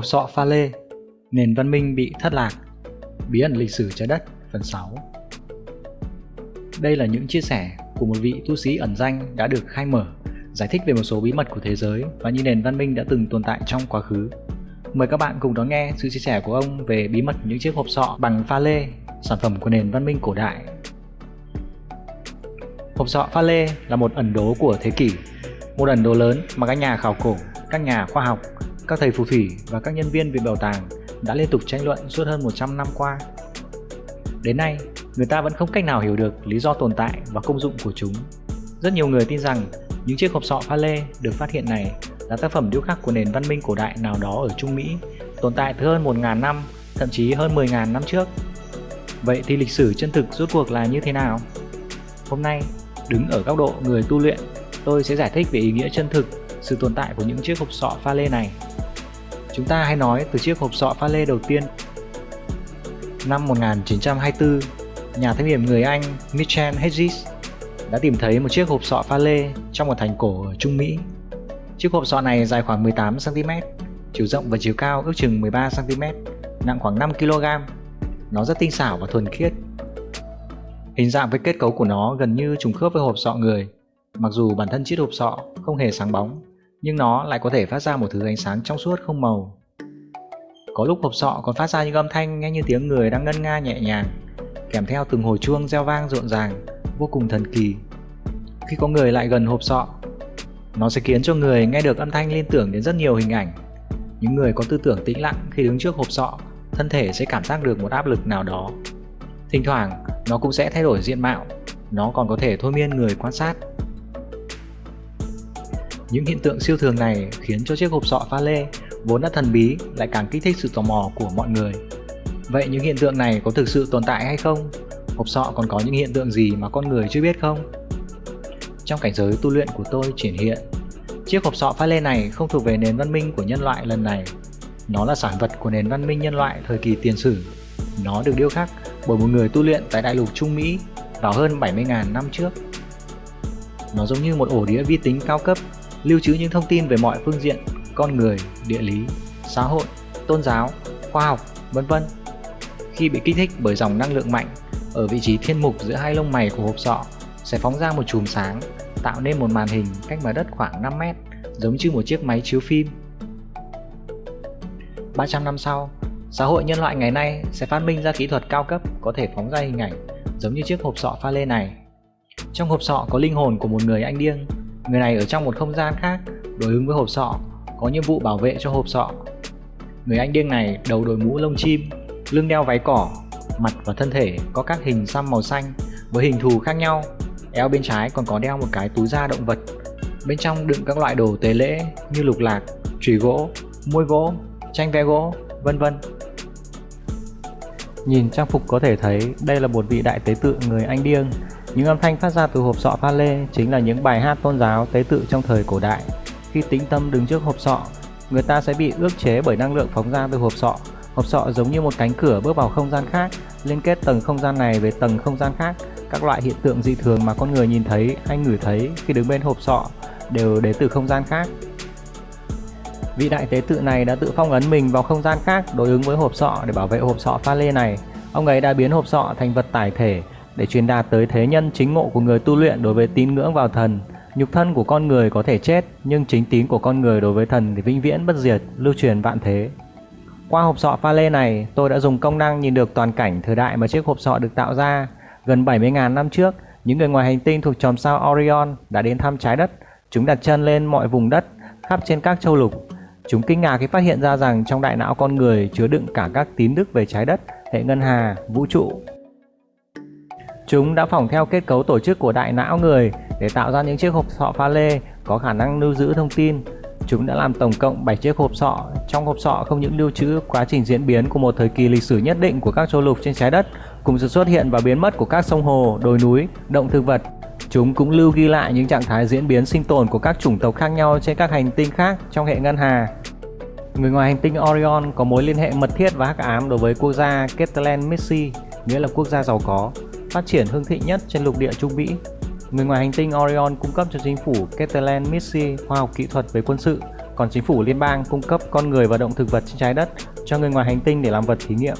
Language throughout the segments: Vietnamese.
Hộp sọ pha lê, nền văn minh bị thất lạc, bí ẩn lịch sử trái đất phần 6. Đây là những chia sẻ của một vị tu sĩ ẩn danh đã được khai mở, giải thích về một số bí mật của thế giới và những nền văn minh đã từng tồn tại trong quá khứ. Mời các bạn cùng đón nghe sự chia sẻ của ông về bí mật những chiếc hộp sọ bằng pha lê, sản phẩm của nền văn minh cổ đại. Hộp sọ pha lê là một ẩn đố của thế kỷ, một ẩn đố lớn mà các nhà khảo cổ, các nhà khoa học, các thầy phù thủy và các nhân viên viện bảo tàng đã liên tục tranh luận suốt hơn 100 năm qua. Đến nay, người ta vẫn không cách nào hiểu được lý do tồn tại và công dụng của chúng. Rất nhiều người tin rằng những chiếc hộp sọ pha lê được phát hiện này là tác phẩm điêu khắc của nền văn minh cổ đại nào đó ở Trung Mỹ, tồn tại từ hơn 1.000 năm, thậm chí hơn 10.000 năm trước. Vậy thì lịch sử chân thực rốt cuộc là như thế nào? Hôm nay, đứng ở góc độ người tu luyện, tôi sẽ giải thích về ý nghĩa chân thực, sự tồn tại của những chiếc hộp sọ pha lê này. Chúng ta hãy nói từ chiếc hộp sọ pha lê đầu tiên. Năm 1924, nhà thám hiểm người Anh Michael Hedges đã tìm thấy một chiếc hộp sọ pha lê trong một thành cổ ở Trung Mỹ. Chiếc hộp sọ này dài khoảng 18cm, chiều rộng và chiều cao ước chừng 13cm, nặng khoảng 5kg. Nó rất tinh xảo và thuần khiết. Hình dạng với kết cấu của nó gần như trùng khớp với hộp sọ người. Mặc dù bản thân chiếc hộp sọ không hề sáng bóng, nhưng nó lại có thể phát ra một thứ ánh sáng trong suốt không màu. Có lúc hộp sọ còn phát ra những âm thanh nghe như tiếng người đang ngân nga nhẹ nhàng, kèm theo từng hồi chuông reo vang rộn ràng, vô cùng thần kỳ. Khi có người lại gần hộp sọ, nó sẽ khiến cho người nghe được âm thanh liên tưởng đến rất nhiều hình ảnh. Những người có tư tưởng tĩnh lặng khi đứng trước hộp sọ, thân thể sẽ cảm giác được một áp lực nào đó. Thỉnh thoảng, nó cũng sẽ thay đổi diện mạo, nó còn có thể thôi miên người quan sát. Những hiện tượng siêu thường này khiến cho chiếc hộp sọ pha lê vốn đã thần bí lại càng kích thích sự tò mò của mọi người. Vậy những hiện tượng này có thực sự tồn tại hay không? Hộp sọ còn có những hiện tượng gì mà con người chưa biết không? Trong cảnh giới tu luyện của tôi triển hiện, chiếc hộp sọ pha lê này không thuộc về nền văn minh của nhân loại lần này. Nó là sản vật của nền văn minh nhân loại thời kỳ tiền sử. Nó được điêu khắc bởi một người tu luyện tại đại lục Trung Mỹ vào hơn 70.000 năm trước. Nó giống như một ổ đĩa vi tính cao cấp, lưu trữ những thông tin về mọi phương diện, con người, địa lý, xã hội, tôn giáo, khoa học, vân vân. Khi bị kích thích bởi dòng năng lượng mạnh, ở vị trí thiên mục giữa hai lông mày của hộp sọ sẽ phóng ra một chùm sáng, tạo nên một màn hình cách mặt đất khoảng 5 mét, giống như một chiếc máy chiếu phim. 300 năm sau, xã hội nhân loại ngày nay sẽ phát minh ra kỹ thuật cao cấp có thể phóng ra hình ảnh giống như chiếc hộp sọ pha lê này. Trong hộp sọ có linh hồn của một người anh điên. Người này ở trong một không gian khác, đối ứng với hộp sọ, có nhiệm vụ bảo vệ cho hộp sọ. Người anh điên này đầu đội mũ lông chim, lưng đeo váy cỏ, mặt và thân thể có các hình xăm màu xanh với hình thù khác nhau. Eo bên trái còn có đeo một cái túi da động vật, bên trong đựng các loại đồ tế lễ như lục lạc, chùy gỗ, muôi gỗ, tranh vẽ gỗ, vân vân. Nhìn trang phục có thể thấy đây là một vị đại tế tự người Anh điên. Những âm thanh phát ra từ hộp sọ pha lê chính là những bài hát tôn giáo tế tự trong thời cổ đại. Khi tĩnh tâm đứng trước hộp sọ, người ta sẽ bị ức chế bởi năng lượng phóng ra từ hộp sọ. Hộp sọ giống như một cánh cửa bước vào không gian khác, liên kết tầng không gian này với tầng không gian khác. Các loại hiện tượng dị thường mà con người nhìn thấy hay ngửi thấy khi đứng bên hộp sọ đều đến từ không gian khác. Vị đại tế tự này đã tự phong ấn mình vào không gian khác đối ứng với hộp sọ để bảo vệ hộp sọ pha lê này. Ông ấy đã biến hộp sọ thành vật tải thể để truyền đạt tới thế nhân chính ngộ của người tu luyện đối với tín ngưỡng vào thần. Nhục thân của con người có thể chết, nhưng chính tín của con người đối với thần thì vĩnh viễn bất diệt, lưu truyền vạn thế. Qua hộp sọ pha lê này, tôi đã dùng công năng nhìn được toàn cảnh thời đại mà chiếc hộp sọ được tạo ra. Gần 70.000 năm trước, những người ngoài hành tinh thuộc chòm sao Orion đã đến thăm trái đất. Chúng đặt chân lên mọi vùng đất, khắp trên các châu lục. Chúng kinh ngạc khi phát hiện ra rằng trong đại não con người chứa đựng cả các tín thức về trái đất, hệ ngân hà, vũ trụ. Chúng đã phỏng theo kết cấu tổ chức của đại não người để tạo ra những chiếc hộp sọ pha lê có khả năng lưu giữ thông tin. Chúng đã làm tổng cộng 7 chiếc hộp sọ. Trong hộp sọ không những lưu trữ quá trình diễn biến của một thời kỳ lịch sử nhất định của các châu lục trên trái đất, cùng sự xuất hiện và biến mất của các sông hồ, đồi núi, động thực vật. Chúng cũng lưu ghi lại những trạng thái diễn biến sinh tồn của các chủng tộc khác nhau trên các hành tinh khác trong hệ ngân hà. Người ngoài hành tinh Orion có mối liên hệ mật thiết và hắc ám đối với quốc gia Catalan Missy, nghĩa là quốc gia giàu có, phát triển hưng thịnh nhất trên lục địa Trung Mỹ. Người ngoài hành tinh Orion cung cấp cho chính phủ Catalan Missy khoa học kỹ thuật về quân sự, còn chính phủ liên bang cung cấp con người và động thực vật trên trái đất cho người ngoài hành tinh để làm vật thí nghiệm.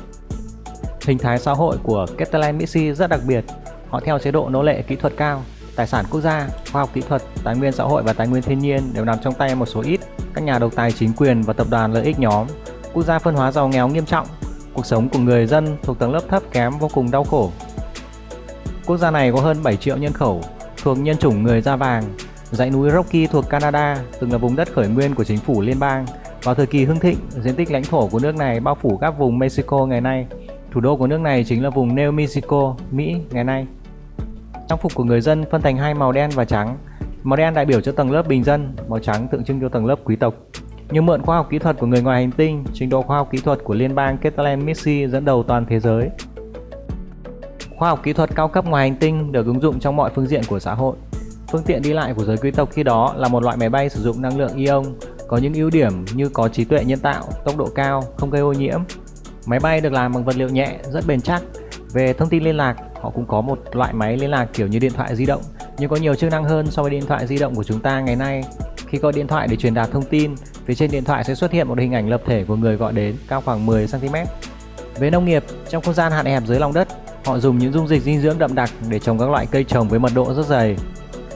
Hình thái xã hội của Catalan Mixi rất đặc biệt. Họ theo chế độ nô lệ kỹ thuật cao. Tài sản quốc gia, khoa học kỹ thuật, tài nguyên xã hội và tài nguyên thiên nhiên đều nằm trong tay một số ít các nhà độc tài chính quyền và tập đoàn lợi ích nhóm. Quốc gia phân hóa giàu nghèo nghiêm trọng. Cuộc sống của người dân thuộc tầng lớp thấp kém vô cùng đau khổ. Quốc gia này có hơn 7 triệu nhân khẩu, thuộc nhân chủng người da vàng. Dãy núi Rocky thuộc Canada từng là vùng đất khởi nguyên của chính phủ liên bang. Vào thời kỳ hưng thịnh, diện tích lãnh thổ của nước này bao phủ các vùng Mexico ngày nay. Thủ đô của nước này chính là vùng New Mexico, Mỹ ngày nay. Trang phục của người dân phân thành hai màu đen và trắng. Màu đen đại biểu cho tầng lớp bình dân, màu trắng tượng trưng cho tầng lớp quý tộc. Nhưng mượn khoa học kỹ thuật của người ngoài hành tinh, trình độ khoa học kỹ thuật của liên bang Catalan Mixi dẫn đầu toàn thế giới. Khoa học kỹ thuật cao cấp ngoài hành tinh được ứng dụng trong mọi phương diện của xã hội. Phương tiện đi lại của giới quý tộc khi đó là một loại máy bay sử dụng năng lượng ion, có những ưu điểm như có trí tuệ nhân tạo, tốc độ cao, không gây ô nhiễm. Máy bay được làm bằng vật liệu nhẹ, rất bền chắc. Về thông tin liên lạc, họ cũng có một loại máy liên lạc kiểu như điện thoại di động, nhưng có nhiều chức năng hơn so với điện thoại di động của chúng ta ngày nay. Khi gọi điện thoại để truyền đạt thông tin, phía trên điện thoại sẽ xuất hiện một hình ảnh lập thể của người gọi đến, cao khoảng 10 cm. Về nông nghiệp, trong không gian hạn hẹp dưới lòng đất, họ dùng những dung dịch dinh dưỡng đậm đặc để trồng các loại cây trồng với mật độ rất dày.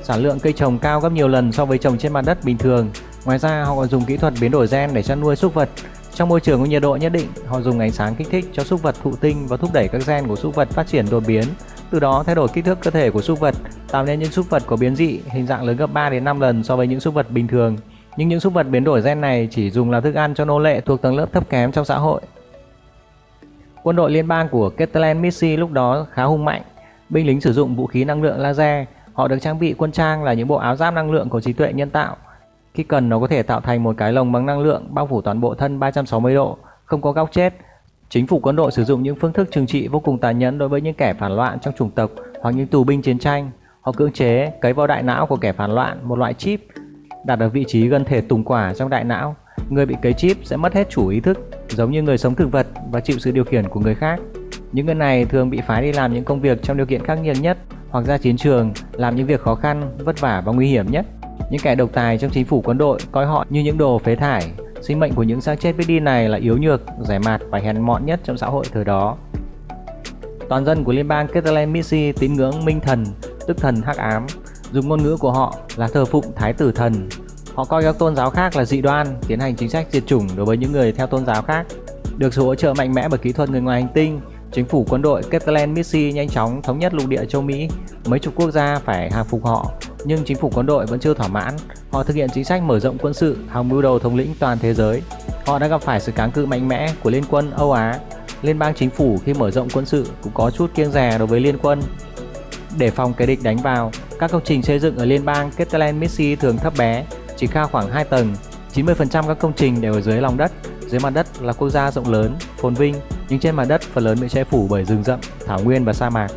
Sản lượng cây trồng cao gấp nhiều lần so với trồng trên mặt đất bình thường. Ngoài ra, họ còn dùng kỹ thuật biến đổi gen để chăn nuôi súc vật. Trong môi trường có nhiệt độ nhất định, họ dùng ánh sáng kích thích cho súc vật thụ tinh và thúc đẩy các gen của súc vật phát triển đột biến. Từ đó thay đổi kích thước cơ thể của súc vật, tạo nên những súc vật có biến dị, hình dạng lớn gấp 3 đến 5 lần so với những súc vật bình thường. Nhưng những súc vật biến đổi gen này chỉ dùng làm thức ăn cho nô lệ thuộc tầng lớp thấp kém trong xã hội. Quân đội liên bang của Catalan Mixi lúc đó khá hung mạnh. Binh lính sử dụng vũ khí năng lượng laser. Họ được trang bị quân trang là những bộ áo giáp năng lượng có trí tuệ nhân tạo. Khi cần, nó có thể tạo thành một cái lồng bằng năng lượng bao phủ toàn bộ thân 360 độ, không có góc chết. Chính phủ quân đội sử dụng những phương thức trừng trị vô cùng tàn nhẫn đối với những kẻ phản loạn trong chủng tộc hoặc những tù binh chiến tranh. Họ cưỡng chế cấy vào đại não của kẻ phản loạn một loại chip đặt ở vị trí gần thể tùng quả trong đại não. Người bị cấy chip sẽ mất hết chủ ý thức, giống như người sống thực vật, và chịu sự điều khiển của người khác. Những người này thường bị phái đi làm những công việc trong điều kiện khắc nghiệt nhất, hoặc ra chiến trường làm những việc khó khăn, vất vả và nguy hiểm nhất. Những kẻ độc tài trong chính phủ quân đội coi họ như những đồ phế thải. Sinh mệnh của những xác chết vứt đi này là yếu nhược, rẻ mạt và hèn mọn nhất trong xã hội thời đó. Toàn dân của liên bang Catalan Mixi tín ngưỡng Minh Thần, tức thần hắc ám. Dùng ngôn ngữ của họ là thờ phụng Thái tử thần. Họ coi các tôn giáo khác là dị đoan, tiến hành chính sách diệt chủng đối với những người theo tôn giáo khác. Được sự hỗ trợ mạnh mẽ bởi kỹ thuật người ngoài hành tinh, chính phủ quân đội Catalan Mixi nhanh chóng thống nhất lục địa châu Mỹ. Mấy chục quốc gia phải hàng phục họ, nhưng chính phủ quân đội vẫn chưa thỏa mãn. Họ thực hiện chính sách mở rộng quân sự, hòng mưu đầu thống lĩnh toàn thế giới. Họ đã gặp phải sự kháng cự mạnh mẽ của Liên quân Âu Á. Liên bang chính phủ khi mở rộng quân sự cũng có chút kiêng dè đối với liên quân. Để phòng kẻ địch đánh vào, các công trình xây dựng ở liên bang Catalan Mixi thường thấp bé, chỉ cao khoảng 2 tầng. 90% các công trình đều ở dưới lòng đất. Dưới mặt đất là quốc gia rộng lớn, phồn vinh, nhưng trên mặt đất phần lớn bị che phủ bởi rừng rậm, thảo nguyên và sa mạc.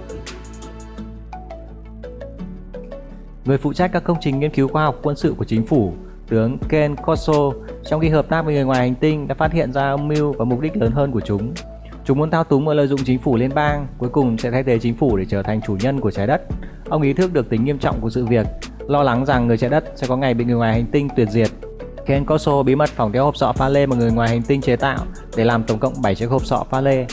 Người phụ trách các công trình nghiên cứu khoa học quân sự của chính phủ, tướng Ken Corso, trong khi hợp tác với người ngoài hành tinh đã phát hiện ra âm mưu và mục đích lớn hơn của chúng. Chúng muốn thao túng và lợi dụng chính phủ liên bang, cuối cùng sẽ thay thế chính phủ để trở thành chủ nhân của trái đất. Ông ý thức được tính nghiêm trọng của sự việc, lo lắng rằng người trái đất sẽ có ngày bị người ngoài hành tinh tuyệt diệt. Ken Corso bí mật phỏng theo hộp sọ pha lê mà người ngoài hành tinh chế tạo để làm tổng cộng 7 chiếc hộp sọ pha lê.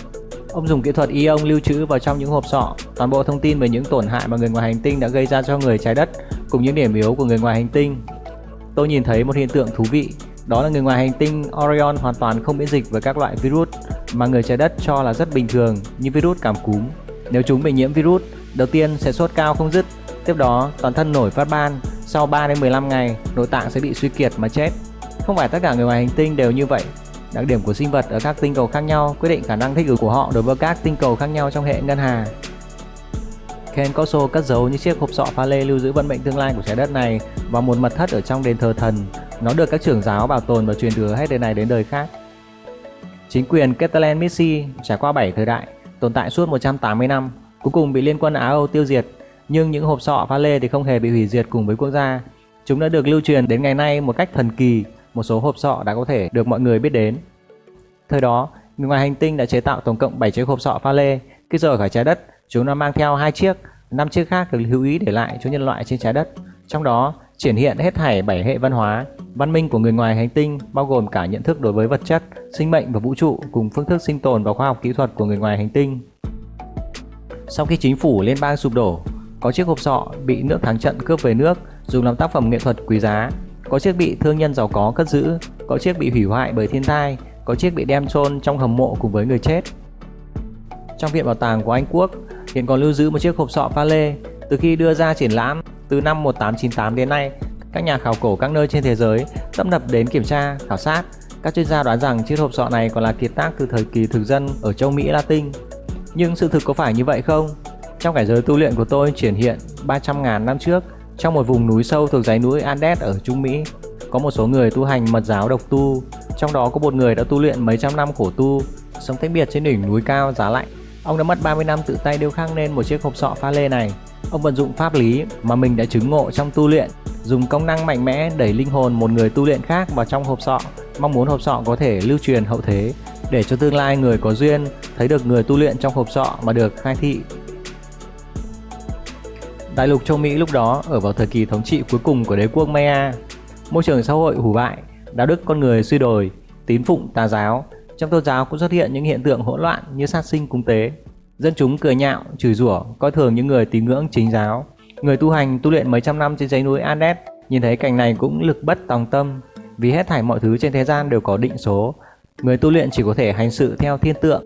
Ông dùng kỹ thuật ion lưu trữ vào trong những hộp sọ toàn bộ thông tin về những tổn hại mà người ngoài hành tinh đã gây ra cho người trái đất cùng những điểm yếu của người ngoài hành tinh. Tôi nhìn thấy một hiện tượng thú vị, đó là người ngoài hành tinh Orion hoàn toàn không miễn dịch với các loại virus mà người trái đất cho là rất bình thường, như virus cảm cúm. Nếu chúng bị nhiễm virus, đầu tiên sẽ sốt cao không dứt, tiếp đó toàn thân nổi phát ban, sau 3 đến 15 ngày, nội tạng sẽ bị suy kiệt mà chết. Không phải tất cả người ngoài hành tinh đều như vậy. Đặc điểm của sinh vật ở các tinh cầu khác nhau quyết định khả năng thích ứng của họ đối với các tinh cầu khác nhau trong hệ ngân hà. Ken Corso cất giấu những chiếc hộp sọ pha lê lưu giữ vận mệnh tương lai của trái đất này vào một mật thất ở trong đền thờ thần. Nó được các trưởng giáo bảo tồn và truyền thừa hết đời này đến đời khác. Chính quyền Catalan Mixi trải qua 7 thời đại, tồn tại suốt 180 năm, cuối cùng bị liên quân Á Âu tiêu diệt. Nhưng những hộp sọ pha lê thì không hề bị hủy diệt cùng với quốc gia. Chúng đã được lưu truyền đến ngày nay một cách thần kỳ. Một số hộp sọ đã có thể được mọi người biết đến. Thời đó, người ngoài hành tinh đã chế tạo tổng cộng 7 chiếc hộp sọ pha lê. Khi rời khỏi trái đất, chúng đã mang theo 2 chiếc, 5 chiếc khác được hữu ý để lại cho nhân loại trên trái đất. Trong đó triển hiện hết thảy 7 hệ văn hóa. Văn minh của người ngoài hành tinh bao gồm cả nhận thức đối với vật chất, sinh mệnh và vũ trụ cùng phương thức sinh tồn và khoa học kỹ thuật của người ngoài hành tinh. Sau khi chính phủ liên bang sụp đổ, có chiếc hộp sọ bị nước thắng trận cướp về nước dùng làm tác phẩm nghệ thuật quý giá, có chiếc bị thương nhân giàu có cất giữ, có chiếc bị hủy hoại bởi thiên tai, có chiếc bị đem chôn trong hầm mộ cùng với người chết. Trong viện bảo tàng của Anh Quốc hiện còn lưu giữ một chiếc hộp sọ pha lê. Từ khi đưa ra triển lãm từ năm 1898 đến nay, các nhà khảo cổ các nơi trên thế giới tấp nập đến kiểm tra, khảo sát. Các chuyên gia đoán rằng chiếc hộp sọ này còn là kiệt tác từ thời kỳ thực dân ở châu Mỹ Latin. Nhưng sự thực có phải như vậy không? Trong cảnh giới tu luyện của tôi triển hiện 300.000 năm trước, trong một vùng núi sâu thuộc dãy núi Andes ở Trung Mỹ, có một số người tu hành mật giáo độc tu. Trong đó có một người đã tu luyện mấy trăm năm khổ tu, sống tách biệt trên đỉnh núi cao giá lạnh. Ông đã mất 30 năm tự tay điêu khắc nên một chiếc hộp sọ pha lê này. Ông vận dụng pháp lý mà mình đã chứng ngộ trong tu luyện, dùng công năng mạnh mẽ đẩy linh hồn một người tu luyện khác vào trong hộp sọ, mong muốn hộp sọ có thể lưu truyền hậu thế, để cho tương lai người có duyên thấy được người tu luyện trong hộp sọ mà được khai thị. Đại lục châu Mỹ lúc đó ở vào thời kỳ thống trị cuối cùng của đế quốc Maya. Môi trường xã hội hủ bại, đạo đức con người suy đồi, tín phụng tà giáo. Trong tôn giáo cũng xuất hiện những hiện tượng hỗn loạn như sát sinh cúng tế. Dân chúng cười nhạo, chửi rủa, coi thường những người tín ngưỡng chính giáo. Người tu hành tu luyện mấy trăm năm trên dãy núi Andes nhìn thấy cảnh này cũng lực bất tòng tâm, vì hết thảy mọi thứ trên thế gian đều có định số. Người tu luyện chỉ có thể hành sự theo thiên tượng.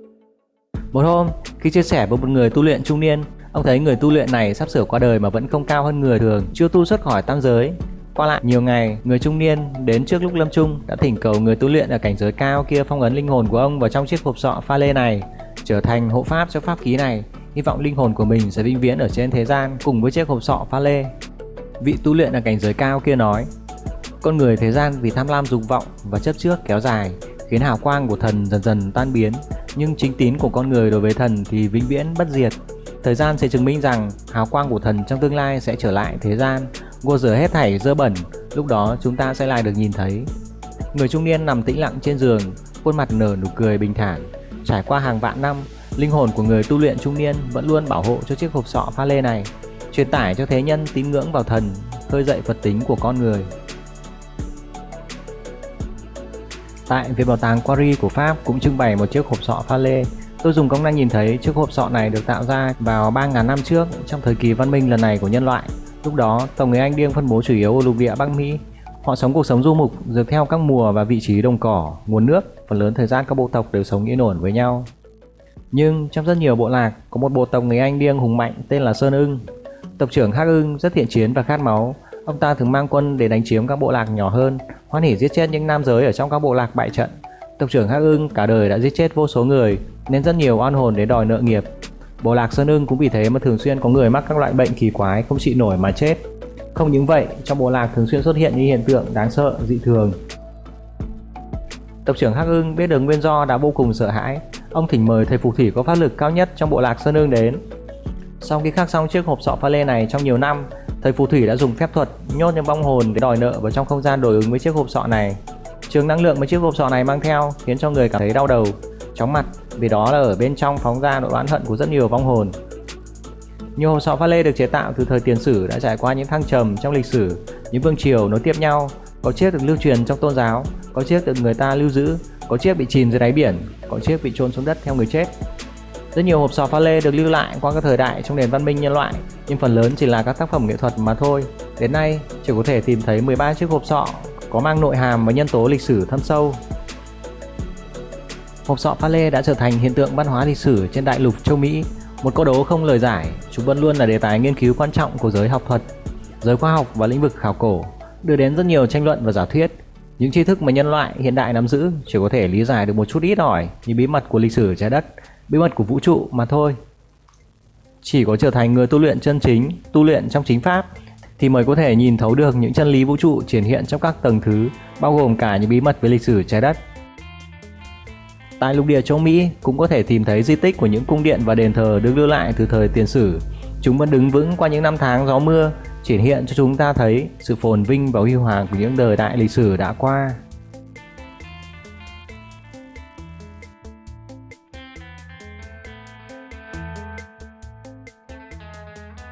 Một hôm, khi chia sẻ với một người tu luyện trung niên, ông thấy người tu luyện này sắp sửa qua đời mà vẫn không cao hơn người thường chưa tu xuất khỏi tam giới. Qua lại nhiều ngày, người trung niên đến trước lúc lâm chung đã thỉnh cầu người tu luyện ở cảnh giới cao kia phong ấn linh hồn của ông vào trong chiếc hộp sọ pha lê này, trở thành hộ pháp cho pháp khí này, hy vọng linh hồn của mình sẽ vĩnh viễn ở trên thế gian cùng với chiếc hộp sọ pha lê. Vị tu luyện ở cảnh giới cao kia nói: con người thế gian vì tham lam dục vọng và chấp trước kéo dài, khiến hào quang của thần dần dần tan biến, nhưng chính tín của con người đối với thần thì vĩnh viễn bất diệt. Thời gian sẽ chứng minh rằng hào quang của thần trong tương lai sẽ trở lại thế gian, gột rửa hết thảy dơ bẩn, lúc đó chúng ta sẽ lại được nhìn thấy. Người trung niên nằm tĩnh lặng trên giường, khuôn mặt nở nụ cười bình thản. Trải qua hàng vạn năm, linh hồn của người tu luyện trung niên vẫn luôn bảo hộ cho chiếc hộp sọ pha lê này, truyền tải cho thế nhân tín ngưỡng vào thần, khơi dậy Phật tính của con người. Tại Viện Bảo tàng Quarry của Pháp cũng trưng bày một chiếc hộp sọ pha lê. Tôi dùng công năng nhìn thấy chiếc hộp sọ này được tạo ra vào 3.000 năm trước, trong thời kỳ văn minh lần này của nhân loại. Lúc đó, tộc người Anh Điêng phân bố chủ yếu ở lục địa Bắc Mỹ. Họ sống cuộc sống du mục, dựa theo các mùa và vị trí đồng cỏ, nguồn nước. Phần lớn thời gian các bộ tộc đều sống yên ổn với nhau. Nhưng trong rất nhiều bộ lạc, có một bộ tộc người Anh Điêng hùng mạnh tên là Sơn Ưng. Tộc trưởng Hắc Ưng rất thiện chiến và khát máu. Ông ta thường mang quân để đánh chiếm các bộ lạc nhỏ hơn, hoan hỉ giết chết những nam giới ở trong các bộ lạc bại trận. Tộc trưởng Hắc Ưng cả đời đã giết chết vô số người, nên rất nhiều oan hồn để đòi nợ nghiệp. Bộ lạc Sơn Ưng cũng vì thế mà thường xuyên có người mắc các loại bệnh kỳ quái không trị nổi mà chết. Không những vậy, trong bộ lạc thường xuyên xuất hiện những hiện tượng đáng sợ, dị thường. Tộc trưởng Hắc Ưng biết được nguyên do đã vô cùng sợ hãi. Ông thỉnh mời thầy phù thủy có pháp lực cao nhất trong bộ lạc Sơn Ưng đến. Sau khi khắc xong chiếc hộp sọ pha lê này trong nhiều năm, thầy phù thủy đã dùng phép thuật nhốt những vong hồn để đòi nợ vào trong không gian đối ứng với chiếc hộp sọ này. Trường năng lượng mà chiếc hộp sọ này mang theo khiến cho người cảm thấy đau đầu, chóng mặt, vì đó là ở bên trong phóng ra nỗi oán hận của rất nhiều vong hồn. Nhiều hộp sọ pha lê được chế tạo từ thời tiền sử đã trải qua những thăng trầm trong lịch sử, những vương triều nối tiếp nhau. Có chiếc được lưu truyền trong tôn giáo, có chiếc được người ta lưu giữ, có chiếc bị chìm dưới đáy biển, có chiếc bị chôn xuống đất theo người chết. Rất nhiều hộp sọ pha lê được lưu lại qua các thời đại trong nền văn minh nhân loại, nhưng phần lớn chỉ là các tác phẩm nghệ thuật mà thôi. Đến nay, chỉ có thể tìm thấy 13 chiếc hộp sọ có mang nội hàm và nhân tố lịch sử thâm sâu. Hộp sọ pha lê đã trở thành hiện tượng văn hóa lịch sử trên đại lục châu Mỹ, một câu đố không lời giải. Chúng vẫn luôn là đề tài nghiên cứu quan trọng của giới học thuật, giới khoa học và lĩnh vực khảo cổ, đưa đến rất nhiều tranh luận và giả thuyết. Những tri thức mà nhân loại hiện đại nắm giữ chỉ có thể lý giải được một chút ít ỏi như bí mật của lịch sử trái đất, bí mật của vũ trụ mà thôi. Chỉ có trở thành người tu luyện chân chính, tu luyện trong chính pháp thì mới có thể nhìn thấu được những chân lý vũ trụ triển hiện trong các tầng thứ, bao gồm cả những bí mật về lịch sử trái đất. Tại lục địa châu Mỹ cũng có thể tìm thấy di tích của những cung điện và đền thờ được lưu lại từ thời tiền sử. Chúng vẫn đứng vững qua những năm tháng gió mưa, triển hiện cho chúng ta thấy sự phồn vinh và huy hoàng của những đời đại lịch sử đã qua.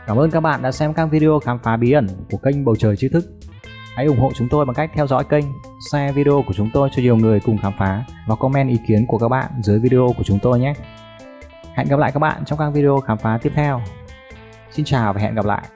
Cảm ơn các bạn đã xem các video khám phá bí ẩn của kênh Bầu Trời Tri Thức. Hãy ủng hộ chúng tôi bằng cách theo dõi kênh, share video của chúng tôi cho nhiều người cùng khám phá và comment ý kiến của các bạn dưới video của chúng tôi nhé. Hẹn gặp lại các bạn trong các video khám phá tiếp theo. Xin chào và hẹn gặp lại.